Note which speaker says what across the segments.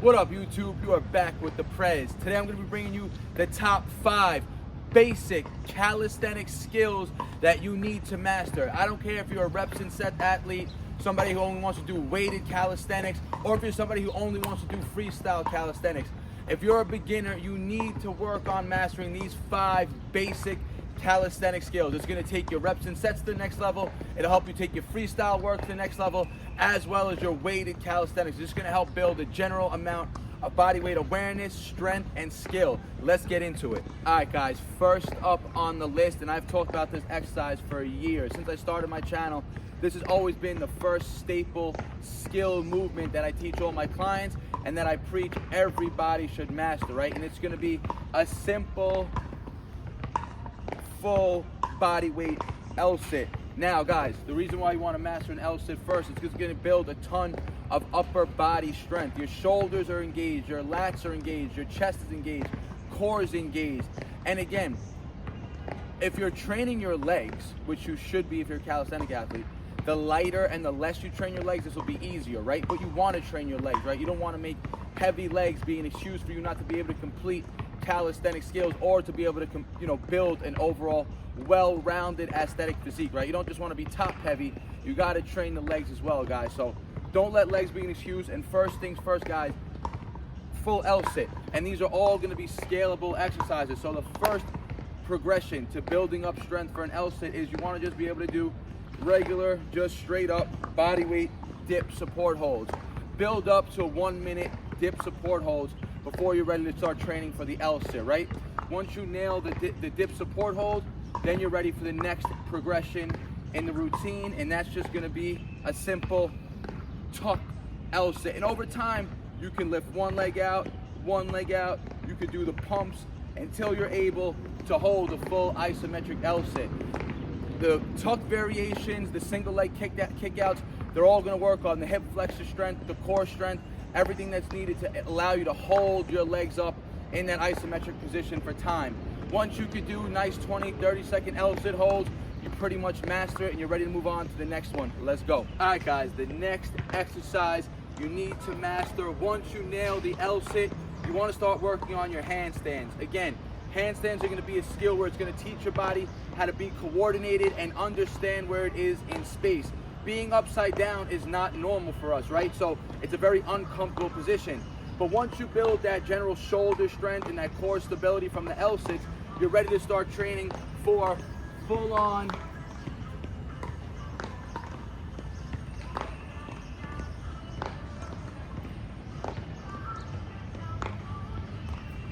Speaker 1: What up, YouTube? You are back with the Prez. Today I'm going to be bringing you the top 5 basic calisthenic skills that you need to master. I don't care if you're a reps and set athlete, somebody who only wants to do weighted calisthenics, or if you're somebody who only wants to do freestyle calisthenics. If you're a beginner, you need to work on mastering these 5 basic calisthenic skills. It's going to take your reps and sets to the next level. It'll help you take your freestyle work to the next level, as well as your weighted calisthenics. It's going to help build a general amount of body weight awareness, strength, and skill. Let's get into it. All right, guys, first up on the list, and I've talked about this exercise for years. Since I started my channel, this has always been the first staple skill movement that I teach all my clients and that I preach everybody should master, right? And it's going to be a simple full body weight LSIT. Now, guys, the reason why you want to master an LSIT first is because it's going to build a ton of upper body strength. Your shoulders are engaged, your lats are engaged, your chest is engaged, core is engaged. And again, if you're training your legs, which you should be if you're a calisthenic athlete, the lighter and the less you train your legs, this will be easier, right? But you want to train your legs, right? You don't want to make heavy legs be an excuse for you not to be able to complete calisthenic skills or to be able to build an overall well-rounded aesthetic physique, right? You don't just want to be top heavy, you got to train the legs as well, guys. So don't let legs be an excuse. And first things first, guys, full LSIT. And these are all going to be scalable exercises. So the first progression to building up strength for an LSIT is you want to just be able to do regular, just straight up body weight dip support holds. Build up to 1 minute dip support holds before you're ready to start training for the LSIT, right? Once you nail the dip support hold, then you're ready for the next progression in the routine, and that's just gonna be a simple tuck LSIT. And over time, you can lift one leg out, you could do the pumps until you're able to hold a full isometric LSIT. The tuck variations, the single leg kickouts, they're all gonna work on the hip flexor strength, the core strength, everything that's needed to allow you to hold your legs up in that isometric position for time. Once you could do nice 20, 30-second LSIT holds, you pretty much master it and you're ready to move on to the next one. Let's go. All right, guys, the next exercise you need to master, once you nail the LSIT, you want to start working on your handstands. Again, handstands are going to be a skill where it's going to teach your body how to be coordinated and understand where it is in space. Being upside down is not normal for us, right? So it's a very uncomfortable position. But once you build that general shoulder strength and that core stability from the LSITs, you're ready to start training for full-on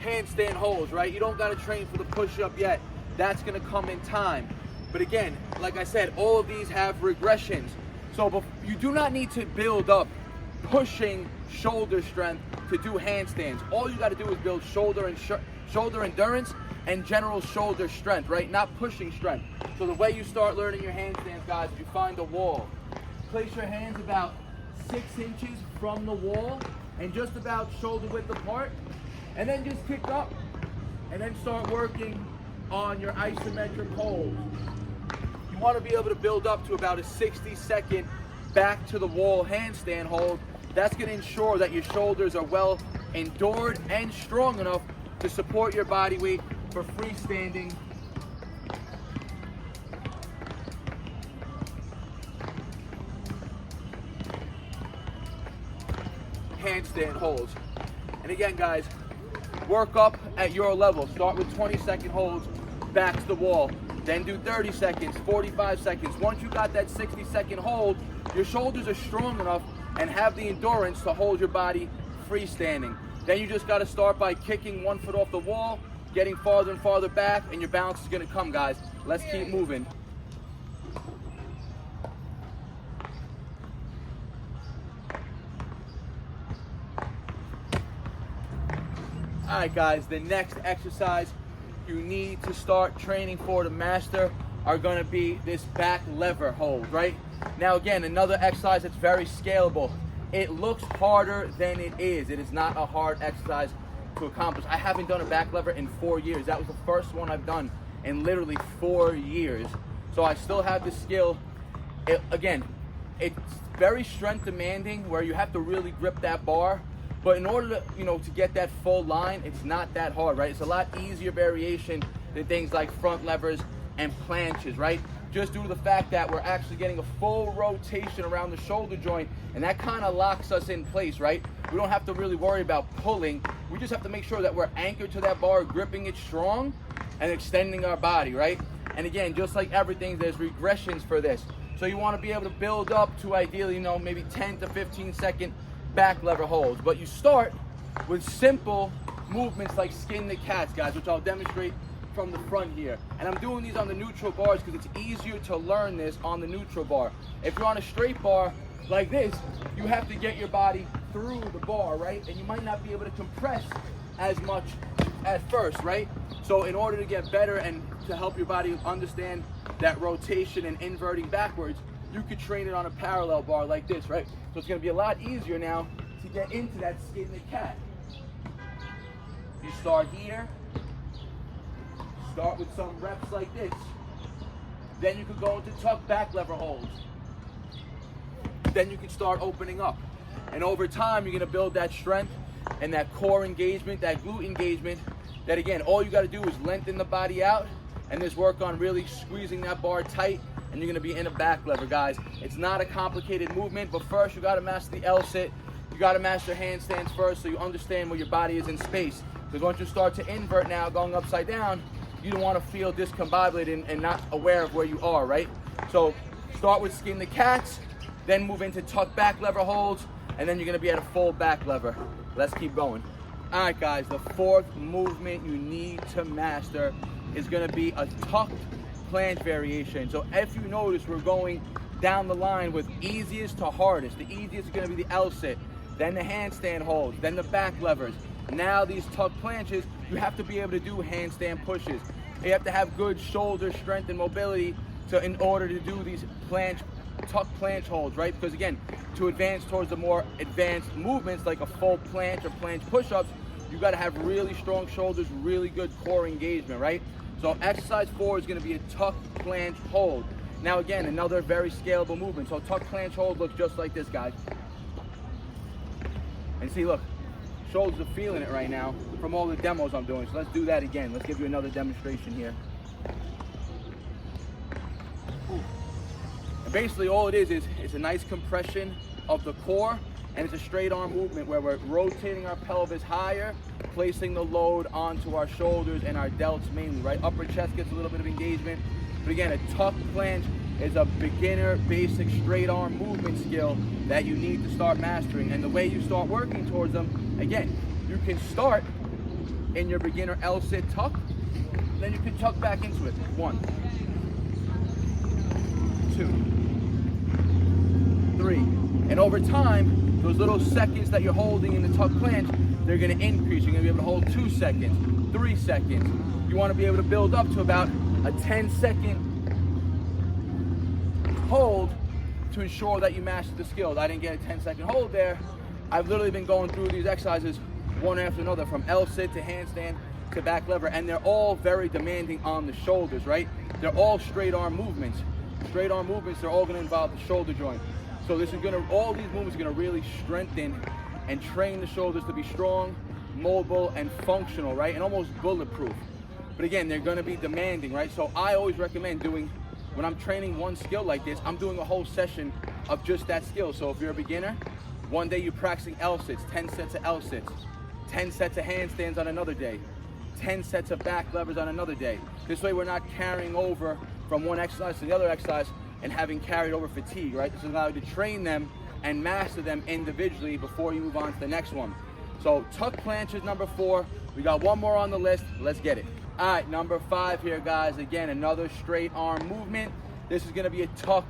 Speaker 1: handstand holds, right? You don't got to train for the push-up yet. That's going to come in time. But again, like I said, all of these have regressions. So you do not need to build up pushing shoulder strength to do handstands. All you got to do is build shoulder endurance and general shoulder strength, right? Not pushing strength. So the way you start learning your handstands, guys, is you find a wall. Place your hands about 6 inches from the wall and just about shoulder width apart. And then just kick up and then start working on your isometric holds. You want to be able to build up to about a 60-second back to the wall handstand hold. That's going to ensure that your shoulders are well endured and strong enough to support your body weight for freestanding handstand holds. And again, guys, work up at your level. Start with 20-second holds back to the wall. Then do 30 seconds, 45 seconds. Once you got that 60-second hold, your shoulders are strong enough and have the endurance to hold your body freestanding. Then you just got to start by kicking 1 foot off the wall, getting farther and farther back, and your balance is going to come, guys. Let's keep moving. All right, guys, the next exercise you need to start training for to master are going to be this back lever hold, right? Now, again, another exercise that's very scalable. It looks harder than it is. It is not a hard exercise to accomplish. I haven't done a back lever in 4 years. That was the first one I've done in literally 4 years. So I still have the skill. Again, it's very strength demanding where you have to really grip that bar, But in order to, to get that full line, it's not that hard, right? It's a lot easier variation than things like front levers and planches, right? Just due to the fact that we're actually getting a full rotation around the shoulder joint, and that kind of locks us in place, right? We don't have to really worry about pulling. We just have to make sure that we're anchored to that bar, gripping it strong and extending our body, right? And again, just like everything, there's regressions for this. So you want to be able to build up to ideally, maybe 10 to 15 second back lever holds. But you start with simple movements like skin the cats, guys, which I'll demonstrate from the front here. And I'm doing these on the neutral bars because it's easier to learn this on the neutral bar. If you're on a straight bar like this, you have to get your body through the bar, right? And you might not be able to compress as much at first, right? So in order to get better and to help your body understand that rotation and inverting backwards, you could train it on a parallel bar like this, right? So it's gonna be a lot easier now to get into that skin the cat. You start here, start with some reps like this. Then you could go into tuck back lever holds. Then you can start opening up. And over time, you're gonna build that strength and that core engagement, that glute engagement, that again, all you gotta do is lengthen the body out and just work on really squeezing that bar tight, and you're gonna be in a back lever, guys. It's not a complicated movement, but first you gotta master the LSIT. You gotta master handstands first so you understand where your body is in space. Because once you start to invert now, going upside down, you don't wanna feel discombobulated and not aware of where you are, right? So start with skin the cats, then move into tuck back lever holds, and then you're gonna be at a full back lever. Let's keep going. All right, guys, the fourth movement you need to master is gonna be a tucked planche variation. So if you notice, we're going down the line with easiest to hardest. The easiest is gonna be the LSIT, then the handstand holds, then the back levers. Now these tuck planches, you have to be able to do handstand pushes. You have to have good shoulder strength and mobility in order to do these tuck planche holds, right? Because again, to advance towards the more advanced movements like a full planche or planche push-ups, you gotta have really strong shoulders, really good core engagement, right? So exercise 4 is gonna be a tuck planche hold. Now again, another very scalable movement. So tuck planche hold looks just like this, guys. And see, look, shoulders are feeling it right now from all the demos I'm doing. So let's do that again. Let's give you another demonstration here. And basically all it is it's a nice compression of the core, and it's a straight arm movement where we're rotating our pelvis higher, placing the load onto our shoulders and our delts mainly, right? Upper chest gets a little bit of engagement. But again, a tuck planche is a beginner basic straight arm movement skill that you need to start mastering. And the way you start working towards them, again, you can start in your beginner LSIT tuck, then you can tuck back into it. 1, 2, 3. And over time, those little seconds that you're holding in the tuck planche, they're gonna increase. You're gonna be able to hold 2 seconds, 3 seconds. You wanna be able to build up to about a 10-second hold to ensure that you master the skills. I didn't get a 10-second hold there. I've literally been going through these exercises one after another, from LSIT to handstand to back lever, and they're all very demanding on the shoulders, right? They're all straight arm movements. Straight arm movements, they're all gonna involve the shoulder joint. So this is all these movements are gonna really strengthen and train the shoulders to be strong, mobile, and functional, right? And almost bulletproof. But again, they're gonna be demanding, right? So I always recommend when I'm training one skill like this, I'm doing a whole session of just that skill. So if you're a beginner, one day you're practicing LSITs, 10 sets of LSITs, 10 sets of handstands on another day, 10 sets of back levers on another day. This way we're not carrying over from one exercise to the other exercise and having carried over fatigue, right? This allows you to train them and master them individually before you move on to the next one. So tuck planche is number 4. We got one more on the list. Let's get it. All right, number 5 here, guys. Again, another straight arm movement. This is gonna be a tuck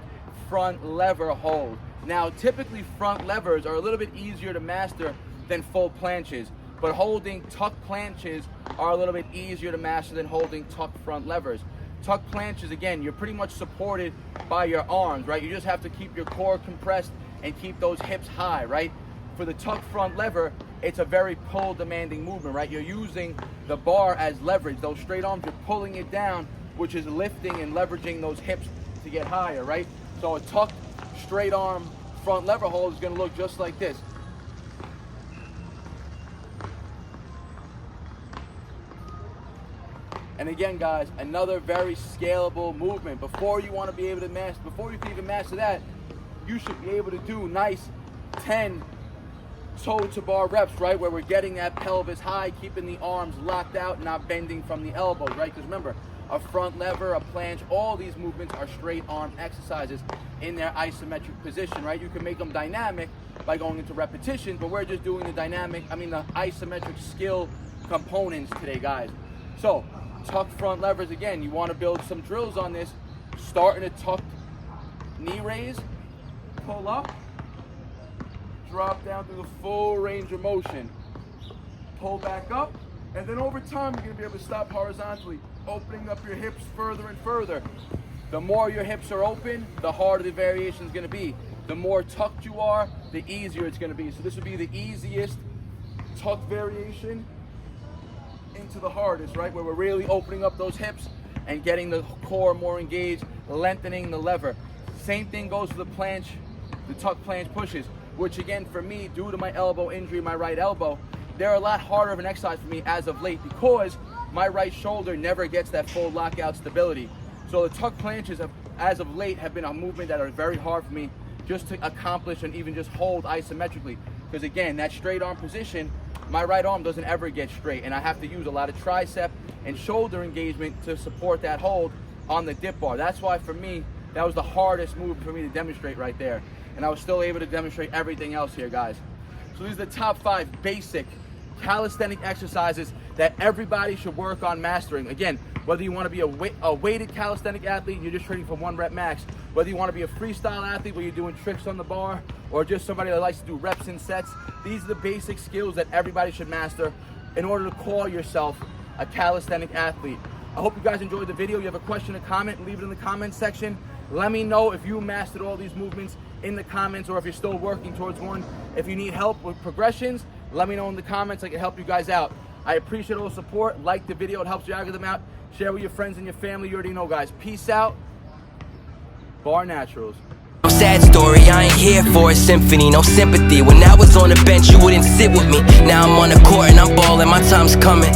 Speaker 1: front lever hold. Now, typically front levers are a little bit easier to master than full planches, but holding tuck planches are a little bit easier to master than holding tuck front levers. Tuck planches, again, you're pretty much supported by your arms, right? You just have to keep your core compressed and keep those hips high, right? For the tuck front lever, it's a very pull demanding movement, right? You're using the bar as leverage. Those straight arms, you're pulling it down, which is lifting and leveraging those hips to get higher, right? So a tucked straight arm front lever hold is gonna look just like this. And again, guys, another very scalable movement. Before you want to be able to master, before you can even master that, you should be able to do nice 10 toe to bar reps, right? Where we're getting that pelvis high, keeping the arms locked out, not bending from the elbows, right? Because remember, a front lever, a planche, all these movements are straight arm exercises in their isometric position, right? You can make them dynamic by going into repetition, but we're just doing the the isometric skill components today, guys. So, tuck front levers again. You want to build some drills on this. Starting a tucked knee raise, pull up, drop down through the full range of motion, pull back up, and then over time you're going to be able to stop horizontally, opening up your hips further and further. The more your hips are open, the harder the variation is going to be. The more tucked you are, the easier it's going to be. So this would be the easiest tuck variation into the hardest, right? Where we're really opening up those hips and getting the core more engaged, lengthening the lever. Same thing goes for the planche, the tuck planche pushes, which again for me, due to my elbow injury, my right elbow, they're a lot harder of an exercise for me as of late because my right shoulder never gets that full lockout stability. So the tuck planches as of late have been a movement that are very hard for me just to accomplish and even just hold isometrically. Because again, that straight arm position, my right arm doesn't ever get straight, and I have to use a lot of tricep and shoulder engagement to support that hold on the dip bar. That's why for me, that was the hardest move for me to demonstrate right there. And I was still able to demonstrate everything else here, guys. So these are the top 5 basic calisthenic exercises that everybody should work on mastering. Again, whether you want to be a weighted calisthenic athlete and you're just training for 1 rep max, whether you want to be a freestyle athlete where you're doing tricks on the bar, or just somebody that likes to do reps and sets, these are the basic skills that everybody should master in order to call yourself a calisthenic athlete. I hope you guys enjoyed the video. If you have a question or comment, leave it in the comment section. Let me know if you mastered all these movements in the comments, or if you're still working towards one. If you need help with progressions, let me know in the comments. I can help you guys out. I appreciate all the support. Like the video, it helps your algorithm out. Share with your friends and your family. You already know, guys. Peace out. Bar Naturals.
Speaker 2: Sad story, I ain't here for a symphony, no sympathy. When I was on the bench, you wouldn't sit with me. Now I'm on the court and I'm balling, my time's coming.